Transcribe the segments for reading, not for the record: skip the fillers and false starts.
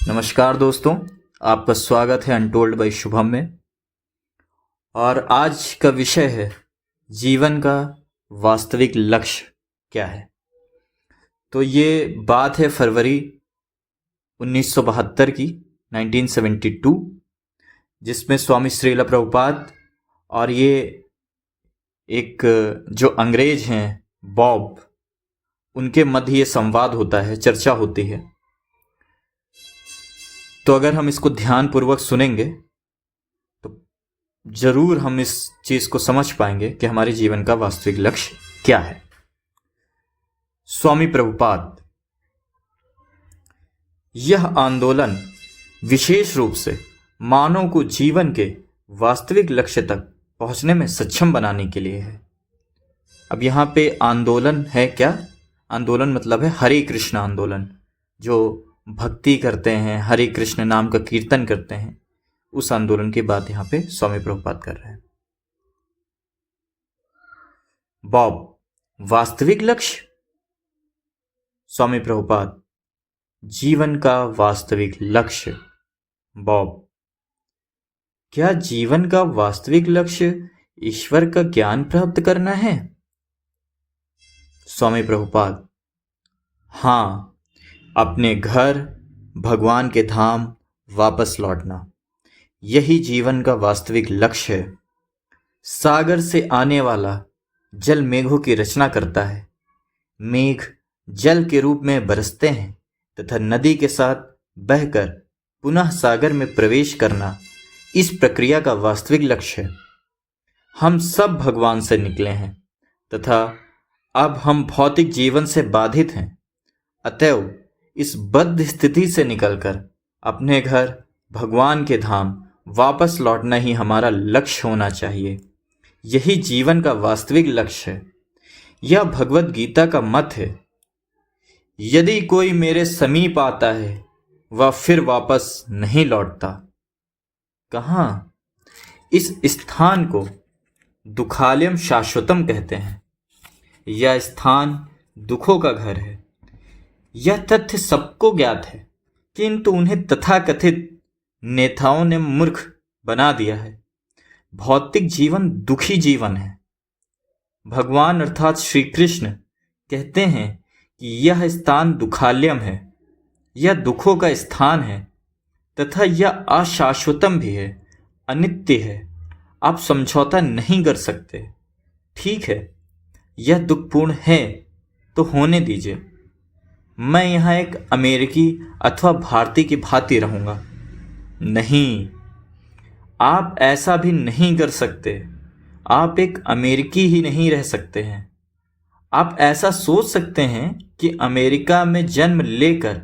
नमस्कार दोस्तों, आपका स्वागत है अनटोल्ड बाय शुभम में। और आज का विषय है जीवन का वास्तविक लक्ष्य क्या है। तो ये बात है फरवरी 1972 की, 1972, जिसमें स्वामी श्रील प्रभुपाद और ये एक जो अंग्रेज हैं बॉब, उनके मध्य ये संवाद होता है, चर्चा होती है। तो अगर हम इसको ध्यानपूर्वक सुनेंगे तो जरूर हम इस चीज को समझ पाएंगे कि हमारे जीवन का वास्तविक लक्ष्य क्या है। स्वामी प्रभुपाद, यह आंदोलन विशेष रूप से मानव को जीवन के वास्तविक लक्ष्य तक पहुंचने में सक्षम बनाने के लिए है। अब यहाँ पे आंदोलन है क्या? आंदोलन मतलब है हरे कृष्ण आंदोलन। जो भक्ति करते हैं, हरे कृष्ण नाम का कीर्तन करते हैं, उस आंदोलन की बात यहाँ पे स्वामी प्रभुपाद कर रहे हैं। बॉब, वास्तविक लक्ष्य? स्वामी प्रभुपाद, जीवन का वास्तविक लक्ष्य। बॉब, क्या जीवन का वास्तविक लक्ष्य ईश्वर का ज्ञान प्राप्त करना है? स्वामी प्रभुपाद, हाँ, अपने घर, भगवान के धाम वापस लौटना, यही जीवन का वास्तविक लक्ष्य है। सागर से आने वाला जल मेघों की रचना करता है। मेघ जल के रूप में बरसते हैं तथा नदी के साथ बहकर पुनः सागर में प्रवेश करना इस प्रक्रिया का वास्तविक लक्ष्य है। हम सब भगवान से निकले हैं तथा अब हम भौतिक जीवन से बाधित हैं। अतएव इस बद्ध स्थिति से निकलकर अपने घर, भगवान के धाम वापस लौटना ही हमारा लक्ष्य होना चाहिए। यही जीवन का वास्तविक लक्ष्य है। यह भगवत गीता का मत है। यदि कोई मेरे समीप आता है वह फिर वापस नहीं लौटता। कहाँ? इस स्थान को दुखालयम शाश्वतम कहते हैं। यह स्थान दुखों का घर है। यह तथ्य सबको ज्ञात है, किंतु उन्हें तथाकथित नेताओं ने मूर्ख बना दिया है। भौतिक जीवन दुखी जीवन है। भगवान अर्थात श्री कृष्ण कहते हैं कि यह स्थान दुखालयम है, यह दुखों का स्थान है तथा यह अशाश्वतम भी है, अनित्य है। आप समझौता नहीं कर सकते। ठीक है, यह दुखपूर्ण है तो होने दीजिए। मैं यहाँ एक अमेरिकी अथवा भारतीय की भांति रहूँगा। नहीं, आप ऐसा भी नहीं कर सकते। आप एक अमेरिकी ही नहीं रह सकते हैं। आप ऐसा सोच सकते हैं कि अमेरिका में जन्म लेकर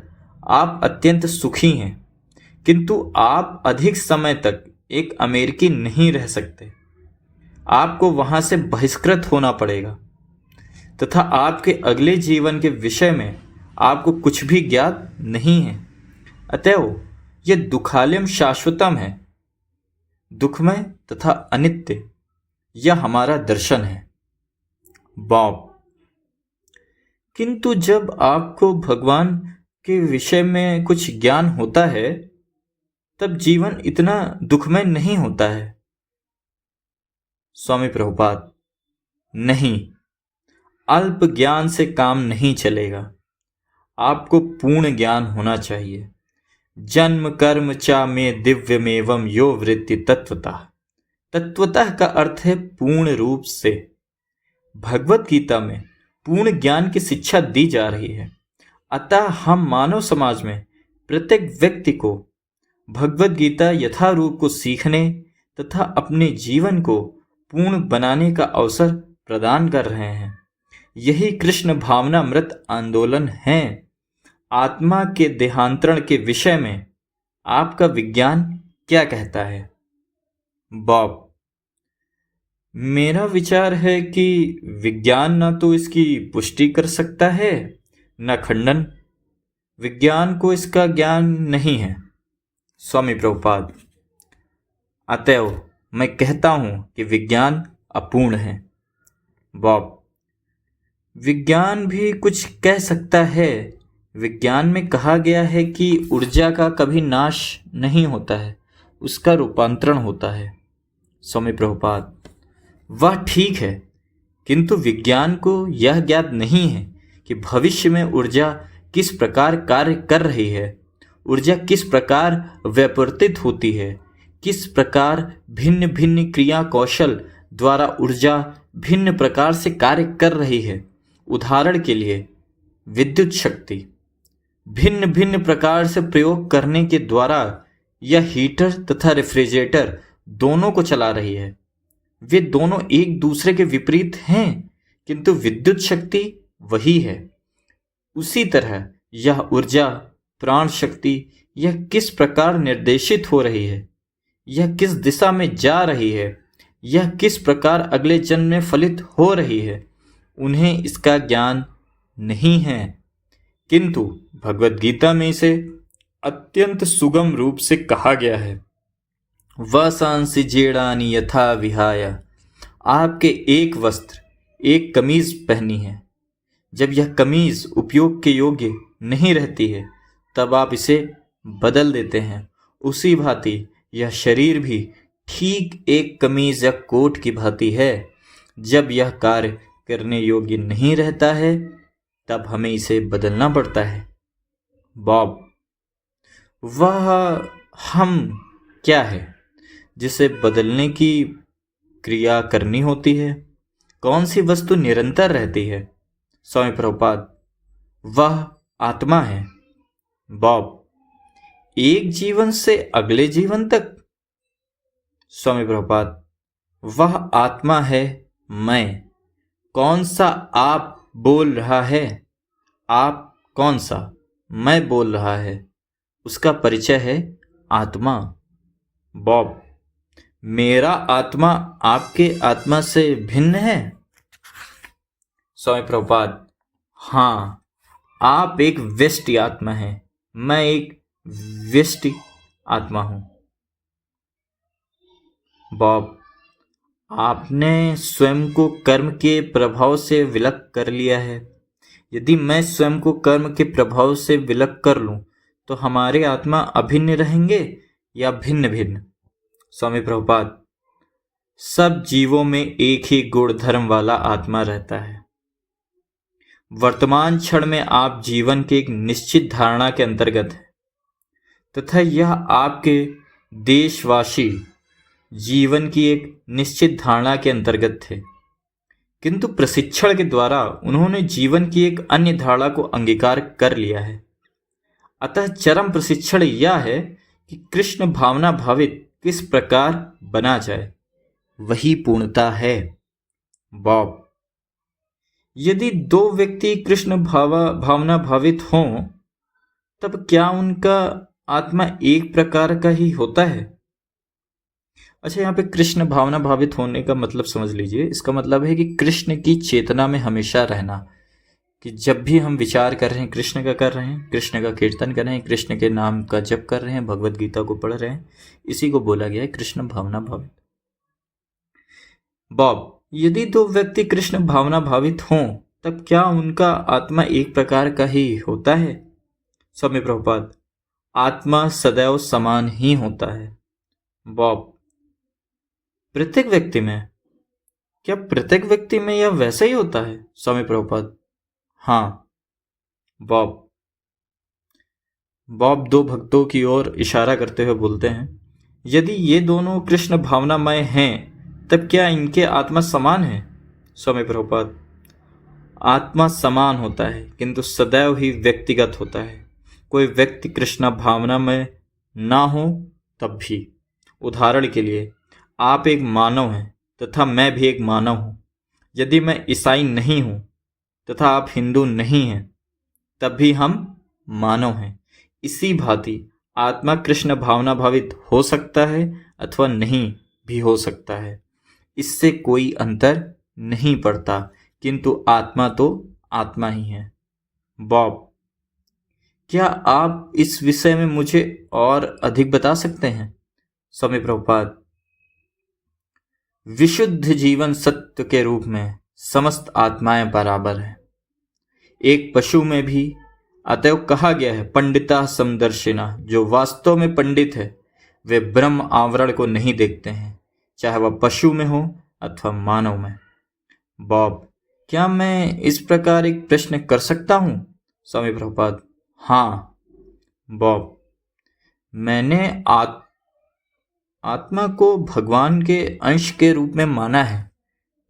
आप अत्यंत सुखी हैं, किंतु आप अधिक समय तक एक अमेरिकी नहीं रह सकते। आपको वहाँ से बहिष्कृत होना पड़ेगा तथा आपके अगले जीवन के विषय में आपको कुछ भी ज्ञात नहीं है। अतएव यह दुखालयम शाश्वतम है, दुखमय तथा अनित्य। यह हमारा दर्शन है। बॉब, किंतु जब आपको भगवान के विषय में कुछ ज्ञान होता है तब जीवन इतना दुखमय नहीं होता है। स्वामी प्रभुपाद, नहीं, अल्प ज्ञान से काम नहीं चलेगा। आपको पूर्ण ज्ञान होना चाहिए। जन्म कर्म चा में दिव्यमेवं यो वृत्ति तत्वतः। तत्वतः का अर्थ है पूर्ण रूप से। भगवत गीता में पूर्ण ज्ञान की शिक्षा दी जा रही है। अतः हम मानव समाज में प्रत्येक व्यक्ति को भगवत गीता यथारूप को सीखने तथा अपने जीवन को पूर्ण बनाने का अवसर प्रदान कर रहे हैं। यही कृष्ण भावनामृत आंदोलन है। आत्मा के देहांतरण के विषय में आपका विज्ञान क्या कहता है? बॉब, मेरा विचार है कि विज्ञान न तो इसकी पुष्टि कर सकता है न खंडन। विज्ञान को इसका ज्ञान नहीं है। स्वामी प्रभुपाद, अतएव मैं कहता हूं कि विज्ञान अपूर्ण है। बॉब, विज्ञान भी कुछ कह सकता है विज्ञान में कहा गया है कि ऊर्जा का कभी नाश नहीं होता है, उसका रूपांतरण होता है। स्वामी प्रभुपाद, वह ठीक है, किंतु विज्ञान को यह ज्ञात नहीं है कि भविष्य में ऊर्जा किस प्रकार कार्य कर रही है, ऊर्जा किस प्रकार व्यापृतित होती है, किस प्रकार भिन्न भिन्न क्रिया कौशल द्वारा ऊर्जा भिन्न प्रकार से कार्य कर रही है। उदाहरण के लिए विद्युत शक्ति भिन्न भिन्न प्रकार से प्रयोग करने के द्वारा यह हीटर तथा रेफ्रिजरेटर दोनों को चला रही है। वे दोनों एक दूसरे के विपरीत हैं, किंतु विद्युत शक्ति वही है। उसी तरह यह ऊर्जा प्राण शक्ति यह किस प्रकार निर्देशित हो रही है, यह किस दिशा में जा रही है, यह किस प्रकार अगले जन्म में फलित हो रही है, उन्हें इसका ज्ञान नहीं है। किंतु भगवद गीता में इसे अत्यंत सुगम रूप से कहा गया है। वसांसि जेड़ानी यथा विहाय। आपके एक वस्त्र, एक कमीज पहनी है। जब यह कमीज उपयोग के योग्य नहीं रहती है, तब आप इसे बदल देते हैं। उसी भांति यह शरीर भी ठीक एक कमीज या कोट की भांति है। जब यह कार्य करने योग्य नहीं रहता है, तब हमें इसे बदलना पड़ता है। बॉब, वह हम क्या है जिसे बदलने की क्रिया करनी होती है? कौन सी वस्तु निरंतर रहती है? स्वामी प्रभुपाद, वह आत्मा है। बॉब, एक जीवन से अगले जीवन तक? स्वामी प्रभुपाद, वह आत्मा है मैं। कौन सा आप बोल रहा है? आप कौन सा मैं बोल रहा है? उसका परिचय है आत्मा। बॉब, मेरा आत्मा आपके आत्मा से भिन्न है? स्वामी प्रभुपाद, हाँ, आप एक व्यष्टि आत्मा हैं, मैं एक व्यष्टि आत्मा हूं। बॉब, आपने स्वयं को कर्म के प्रभाव से विलग कर लिया है। यदि मैं स्वयं को कर्म के प्रभाव से विलग कर लूं, तो हमारे आत्मा अभिन्न रहेंगे या भिन्न भिन्न? स्वामी प्रभुपाद, सब जीवों में एक ही गुण धर्म वाला आत्मा रहता है। वर्तमान क्षण में आप जीवन के एक निश्चित धारणा के अंतर्गत हैं, तथा यह आपके देशवासी जीवन की एक निश्चित धारणा के अंतर्गत थे, किंतु प्रशिक्षण के द्वारा उन्होंने जीवन की एक अन्य धारणा को अंगीकार कर लिया है। अतः चरम प्रशिक्षण यह है कि कृष्ण भावना भावित किस प्रकार बना जाए, वही पूर्णता है। बॉब, यदि दो व्यक्ति कृष्ण भावना भावित हों, तब क्या उनका आत्मा एक प्रकार का ही होता है? अच्छा, यहाँ पे कृष्ण भावना भावित होने का मतलब समझ लीजिए। इसका मतलब है कि कृष्ण की चेतना में हमेशा रहना, कि जब भी हम विचार कर रहे हैं कृष्ण का कर रहे हैं, कृष्ण का कीर्तन कर रहे हैं, कृष्ण के नाम का जप कर रहे हैं, भगवद गीता को पढ़ रहे हैं, इसी को बोला गया है कृष्ण भावना भावित। बॉब, यदि दो व्यक्ति कृष्ण भावना भावित हों, तब क्या उनका आत्मा एक प्रकार का ही होता है? स्वामी प्रभुपाद, आत्मा सदैव समान ही होता है। बॉब, प्रत्येक व्यक्ति में? क्या प्रत्येक व्यक्ति में यह वैसा ही होता है? स्वामी प्रभुपाद, हाँ। बॉब दो भक्तों की ओर इशारा करते हुए बोलते हैं, यदि ये दोनों कृष्ण भावनामय हैं, तब क्या इनके आत्मा समान है? स्वामी प्रभुपाद, आत्मा समान होता है, किंतु सदैव ही व्यक्तिगत होता है। कोई व्यक्ति कृष्ण भावनामय ना हो तब भी। उदाहरण के लिए, आप एक मानव हैं तथा मैं भी एक मानव हूं। यदि मैं ईसाई नहीं हूं तथा आप हिंदू नहीं हैं, तब भी हम मानव हैं। इसी भांति आत्मा कृष्ण भावना भावित हो सकता है अथवा नहीं भी हो सकता है, इससे कोई अंतर नहीं पड़ता, किंतु आत्मा तो आत्मा ही है। बॉब, क्या आप इस विषय में मुझे और अधिक बता सकते हैं? स्वामी प्रभुपाद, विशुद्ध जीवन सत्य के रूप में समस्त आत्माएं बराबर हैं। एक पशु में भी अतएव कहा गया है पंडिता समदर्शिना, जो वास्तव में पंडित है वे ब्रह्म आवरण को नहीं देखते हैं, चाहे वह पशु में हो अथवा मानव में। बॉब, क्या मैं इस प्रकार एक प्रश्न कर सकता हूं? स्वामी प्रभुपाद, हाँ। बॉब, मैंने आत्मा को भगवान के अंश के रूप में माना है।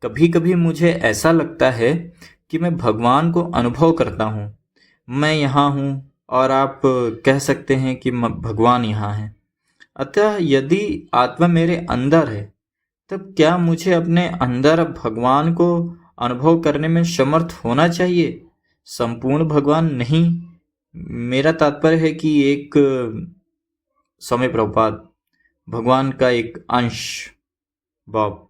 कभी कभी मुझे ऐसा लगता है कि मैं भगवान को अनुभव करता हूँ। मैं यहाँ हूँ और आप कह सकते हैं कि भगवान यहाँ है। अतः यदि आत्मा मेरे अंदर है, तब क्या मुझे अपने अंदर भगवान को अनुभव करने में समर्थ होना चाहिए? संपूर्ण भगवान नहीं, मेरा तात्पर्य है कि एक समय प्रभुपाद भगवान का एक अंश। बॉब,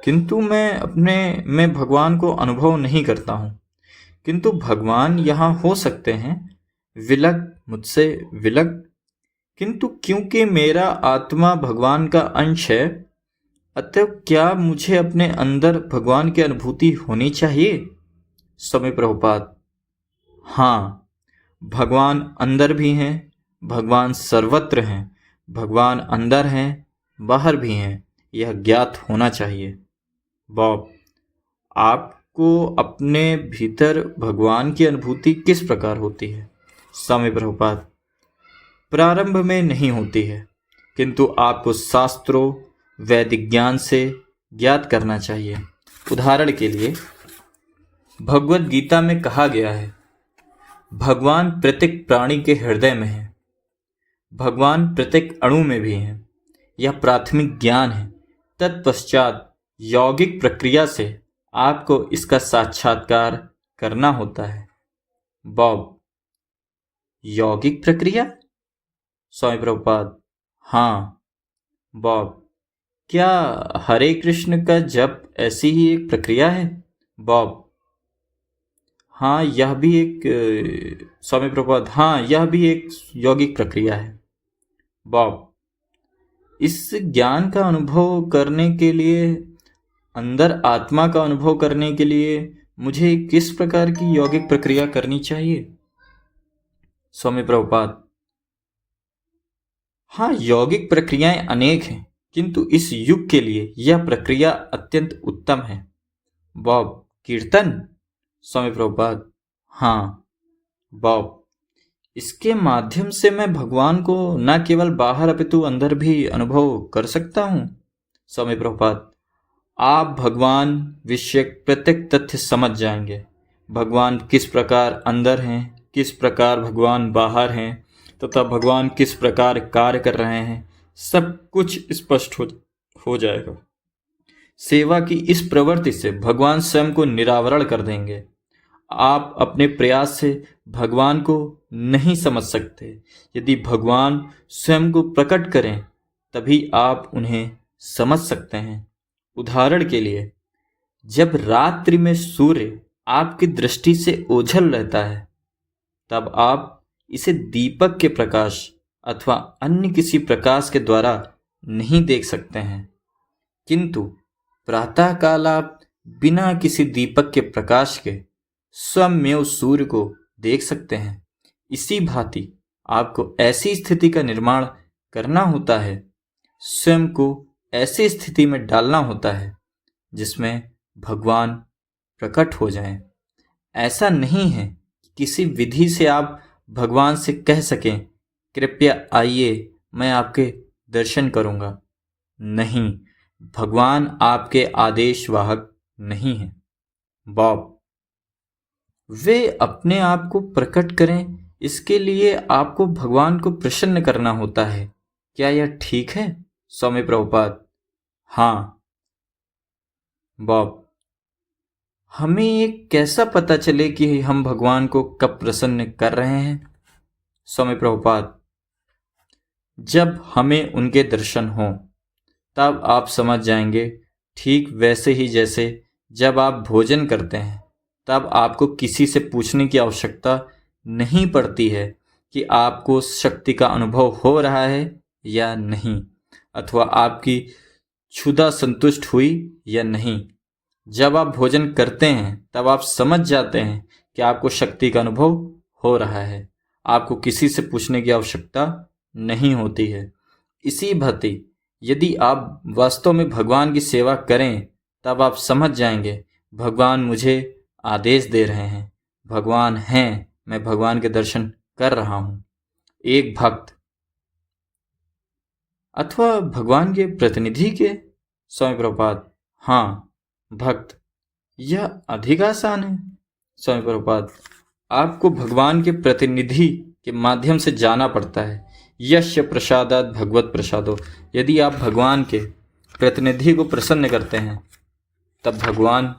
किंतु मैं भगवान को अनुभव नहीं करता हूँ। किंतु भगवान यहाँ हो सकते हैं, मुझसे विलग। किंतु क्योंकि मेरा आत्मा भगवान का अंश है, अतः क्या मुझे अपने अंदर भगवान की अनुभूति होनी चाहिए? स्वामी प्रभुपाद, हाँ, भगवान अंदर भी हैं, भगवान सर्वत्र हैं, भगवान अंदर हैं, बाहर भी हैं, यह ज्ञात होना चाहिए। बॉब, आपको अपने भीतर भगवान की अनुभूति किस प्रकार होती है? स्वामी प्रभुपाद, प्रारंभ में नहीं होती है, किंतु आपको शास्त्रों वैदिक ज्ञान से ज्ञात करना चाहिए। उदाहरण के लिए भगवद गीता में कहा गया है, भगवान प्रत्येक प्राणी के हृदय में है, भगवान प्रत्येक अणु में भी है। यह प्राथमिक ज्ञान है। तत्पश्चात यौगिक प्रक्रिया से आपको इसका साक्षात्कार करना होता है। बॉब, यौगिक प्रक्रिया? स्वामी प्रभुपाद, हाँ। बॉब, क्या हरे कृष्ण का जप ऐसी ही एक प्रक्रिया है? बॉब, हाँ, यह भी एक स्वामी प्रभुपाद, हाँ, यह भी एक यौगिक प्रक्रिया है। बॉब, इस ज्ञान का अनुभव करने के लिए, अंदर आत्मा का अनुभव करने के लिए मुझे किस प्रकार की यौगिक प्रक्रिया करनी चाहिए? स्वामी प्रभुपाद, हाँ, यौगिक प्रक्रियाएं अनेक हैं, किंतु इस युग के लिए यह प्रक्रिया अत्यंत उत्तम है। बॉब, कीर्तन? स्वामी प्रभुपाद, हाँ। बॉब, इसके माध्यम से मैं भगवान को न केवल बाहर अपितु अंदर भी अनुभव कर सकता हूँ। स्वामी प्रभुपाद, आप भगवान विषय प्रत्येक तथ्य समझ जाएंगे। भगवान किस प्रकार अंदर हैं, किस प्रकार भगवान बाहर हैं, तथा भगवान किस प्रकार कार्य कर रहे हैं, सब कुछ स्पष्ट हो जाएगा। सेवा की इस प्रवृत्ति से भगवान स्वयं को निरावरण कर देंगे। आप अपने प्रयास से भगवान को नहीं समझ सकते। यदि भगवान स्वयं को प्रकट करें, तभी आप उन्हें समझ सकते हैं। उदाहरण के लिए, जब रात्रि में सूर्य आपकी दृष्टि से ओझल रहता है, तब आप इसे दीपक के प्रकाश अथवा अन्य किसी प्रकाश के द्वारा नहीं देख सकते हैं। किंतु प्रातःकाल आप बिना किसी दीपक के प्रकाश के स्वयं सूर्य को देख सकते हैं। इसी भांति आपको ऐसी स्थिति का निर्माण करना होता है, स्वयं को ऐसी स्थिति में डालना होता है जिसमें भगवान प्रकट हो जाएं। ऐसा नहीं है कि किसी विधि से आप भगवान से कह सकें, कृपया आइए, मैं आपके दर्शन करूंगा। नहीं, भगवान आपके आदेश वाहक नहीं हैं। बॉब, वे अपने आप को प्रकट करें, इसके लिए आपको भगवान को प्रसन्न करना होता है। क्या यह ठीक है? स्वामी प्रभुपाद, हाँ। बॉब, हमें ये कैसा पता चले कि हम भगवान को कब प्रसन्न कर रहे हैं? स्वामी प्रभुपाद, जब हमें उनके दर्शन हों, तब आप समझ जाएंगे। ठीक वैसे ही जैसे जब आप भोजन करते हैं, तब आपको किसी से पूछने की आवश्यकता नहीं पड़ती है कि आपको शक्ति का अनुभव हो रहा है या नहीं, अथवा आपकी क्षुधा संतुष्ट हुई या नहीं। जब आप भोजन करते हैं, तब आप समझ जाते हैं कि आपको शक्ति का अनुभव हो रहा है। आपको किसी से पूछने की आवश्यकता नहीं होती है। इसी भांति यदि आप वास्तव में भगवान की सेवा करें तब आप समझ जाएंगे भगवान मुझे आदेश दे रहे हैं, भगवान हैं, मैं भगवान के दर्शन कर रहा हूं। एक भक्त अथवा भगवान के प्रतिनिधि के स्वामी प्रभुपाद, हाँ भक्त, यह अधिक आसान है। स्वामी प्रभुपाद, आपको भगवान के प्रतिनिधि के माध्यम से जाना पड़ता है। यस्य प्रसादात् भगवत प्रसादो, यदि आप भगवान के प्रतिनिधि को प्रसन्न करते हैं तब भगवान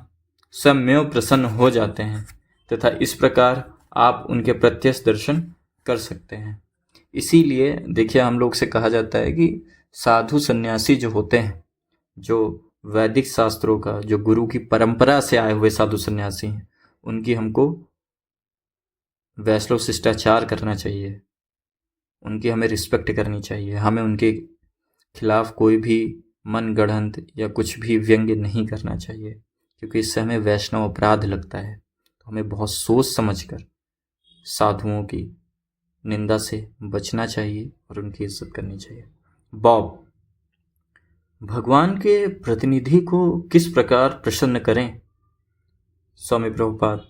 स्वयं प्रसन्न हो जाते हैं तथा इस प्रकार आप उनके प्रत्यक्ष दर्शन कर सकते हैं। इसीलिए देखिए, हम लोग से कहा जाता है कि साधु सन्यासी जो होते हैं, जो वैदिक शास्त्रों का, जो गुरु की परंपरा से आए हुए साधु सन्यासी हैं, उनकी हमको वैष्णव शिष्टाचार करना चाहिए, उनकी हमें रिस्पेक्ट करनी चाहिए। हमें उनके खिलाफ कोई भी मन गढ़ंत या कुछ भी व्यंग्य नहीं करना चाहिए, क्योंकि इससे हमें वैष्णव अपराध लगता है। तो हमें बहुत सोच समझकर साधुओं की निंदा से बचना चाहिए और उनकी इज्जत करनी चाहिए। बॉब, भगवान के प्रतिनिधि को किस प्रकार प्रसन्न करें? स्वामी प्रभुपाद,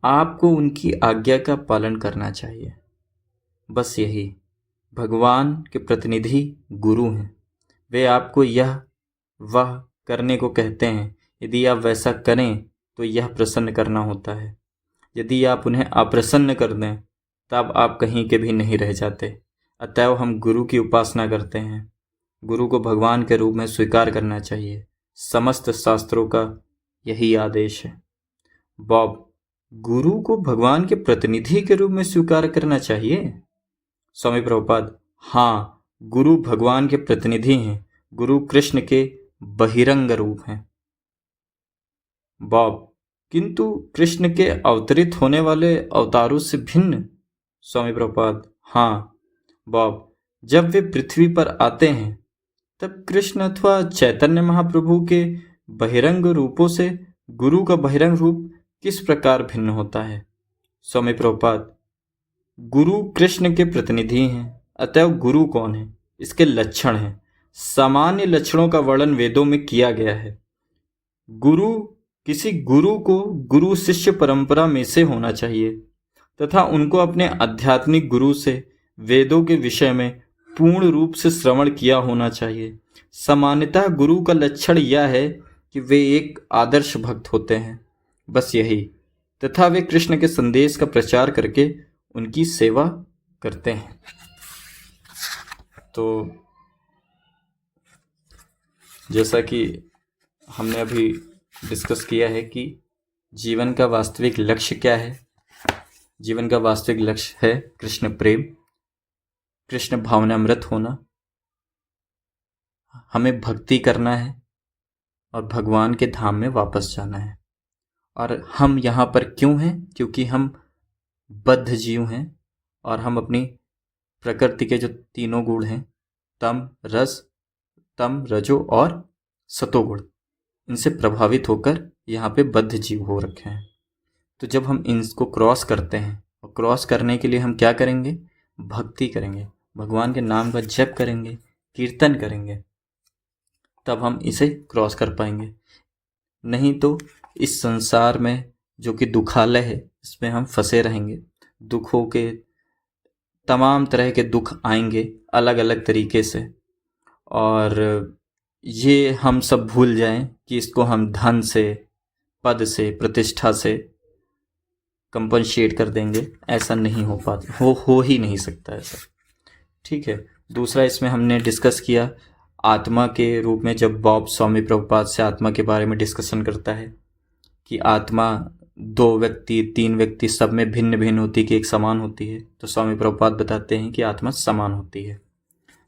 आपको उनकी आज्ञा का पालन करना चाहिए, बस यही। भगवान के प्रतिनिधि गुरु हैं, वे आपको यह वह करने को कहते हैं। यदि आप वैसा करें तो यह प्रसन्न करना होता है। यदि आप उन्हें अप्रसन्न कर दें तब आप कहीं के भी नहीं रह जाते। अतएव हम गुरु की उपासना करते हैं। गुरु को भगवान के रूप में स्वीकार करना चाहिए। समस्त शास्त्रों का यही आदेश है। बॉब, गुरु को भगवान के प्रतिनिधि के रूप में स्वीकार करना चाहिए? स्वामी प्रभुपाद, हाँ, गुरु भगवान के प्रतिनिधि हैं। गुरु कृष्ण के बहिरंग रूप हैं। बॉब, किंतु कृष्ण के अवतरित होने वाले अवतारों से भिन्न? स्वामी प्रभुपाद, हाँ। बॉब, जब वे पृथ्वी पर आते हैं तब कृष्ण अथवा चैतन्य महाप्रभु के बहिरंग रूपों से गुरु का बहिरंग रूप किस प्रकार भिन्न होता है? स्वामी प्रभुपाद, गुरु कृष्ण के प्रतिनिधि हैं, अतएव गुरु कौन है, इसके लक्षण हैं। सामान्य लक्षणों का वर्णन वेदों में किया गया है। गुरु, किसी गुरु को गुरु शिष्य परंपरा में से होना चाहिए तथा उनको अपने आध्यात्मिक गुरु से वेदों के विषय में पूर्ण रूप से श्रवण किया होना चाहिए। सामान्यतः गुरु का लक्षण यह है कि वे एक आदर्श भक्त होते हैं, बस यही, तथा वे कृष्ण के संदेश का प्रचार करके उनकी सेवा करते हैं। तो जैसा कि हमने अभी डिस्कस किया है कि जीवन का वास्तविक लक्ष्य क्या है। जीवन का वास्तविक लक्ष्य है कृष्ण प्रेम, कृष्ण भावनामृत होना। हमें भक्ति करना है और भगवान के धाम में वापस जाना है। और हम यहाँ पर क्यों हैं? क्योंकि हम बद्ध जीव हैं और हम अपनी प्रकृति के जो तीनों गुण हैं, तम रजो और सतोगुण, इनसे प्रभावित होकर यहाँ पे बद्ध जीव हो रखे हैं। तो जब हम इनको क्रॉस करते हैं, और क्रॉस करने के लिए हम क्या करेंगे? भक्ति करेंगे, भगवान के नाम का जप करेंगे, कीर्तन करेंगे, तब हम इसे क्रॉस कर पाएंगे। नहीं तो इस संसार में जो कि दुखालय है, इसमें हम फंसे रहेंगे। दुखों के तमाम तरह के दुख आएंगे अलग अलग तरीके से, और ये हम सब भूल जाएं कि इसको हम धन से, पद से, प्रतिष्ठा से कंपनसेट कर देंगे। ऐसा नहीं हो पाता, हो ही नहीं सकता ऐसा। ठीक है। दूसरा, इसमें हमने डिस्कस किया आत्मा के रूप में, जब बॉब स्वामी प्रभुपाद से आत्मा के बारे में डिस्कशन करता है कि आत्मा 2 व्यक्ति 3 व्यक्ति सब में भिन्न भिन्न होती कि एक समान होती है, तो स्वामी प्रभुपाद बताते हैं कि आत्मा समान होती है।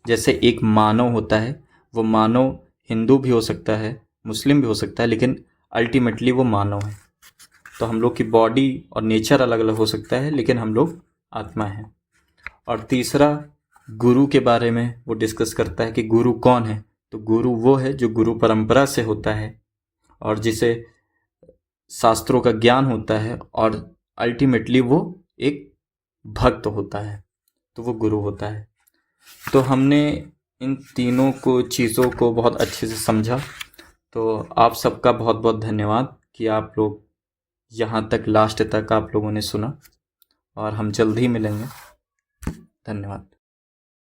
जैसे एक मानव होता है, वो मानव हिंदू भी हो सकता है, मुस्लिम भी हो सकता है, लेकिन अल्टीमेटली वो मानव है। तो हम लोग की बॉडी और नेचर अलग अलग हो सकता है, लेकिन हम लोग आत्मा हैं। और तीसरा, गुरु के बारे में वो डिस्कस करता है कि गुरु कौन है। तो गुरु वो है जो गुरु परंपरा से होता है और जिसे शास्त्रों का ज्ञान होता है और अल्टीमेटली वो एक भक्त होता है, तो वो गुरु होता है। तो हमने इन तीनों को चीज़ों को बहुत अच्छे से समझा। तो आप सबका बहुत बहुत धन्यवाद कि आप लोग यहाँ तक लास्ट तक आप लोगों ने सुना, और हम जल्द ही मिलेंगे। धन्यवाद।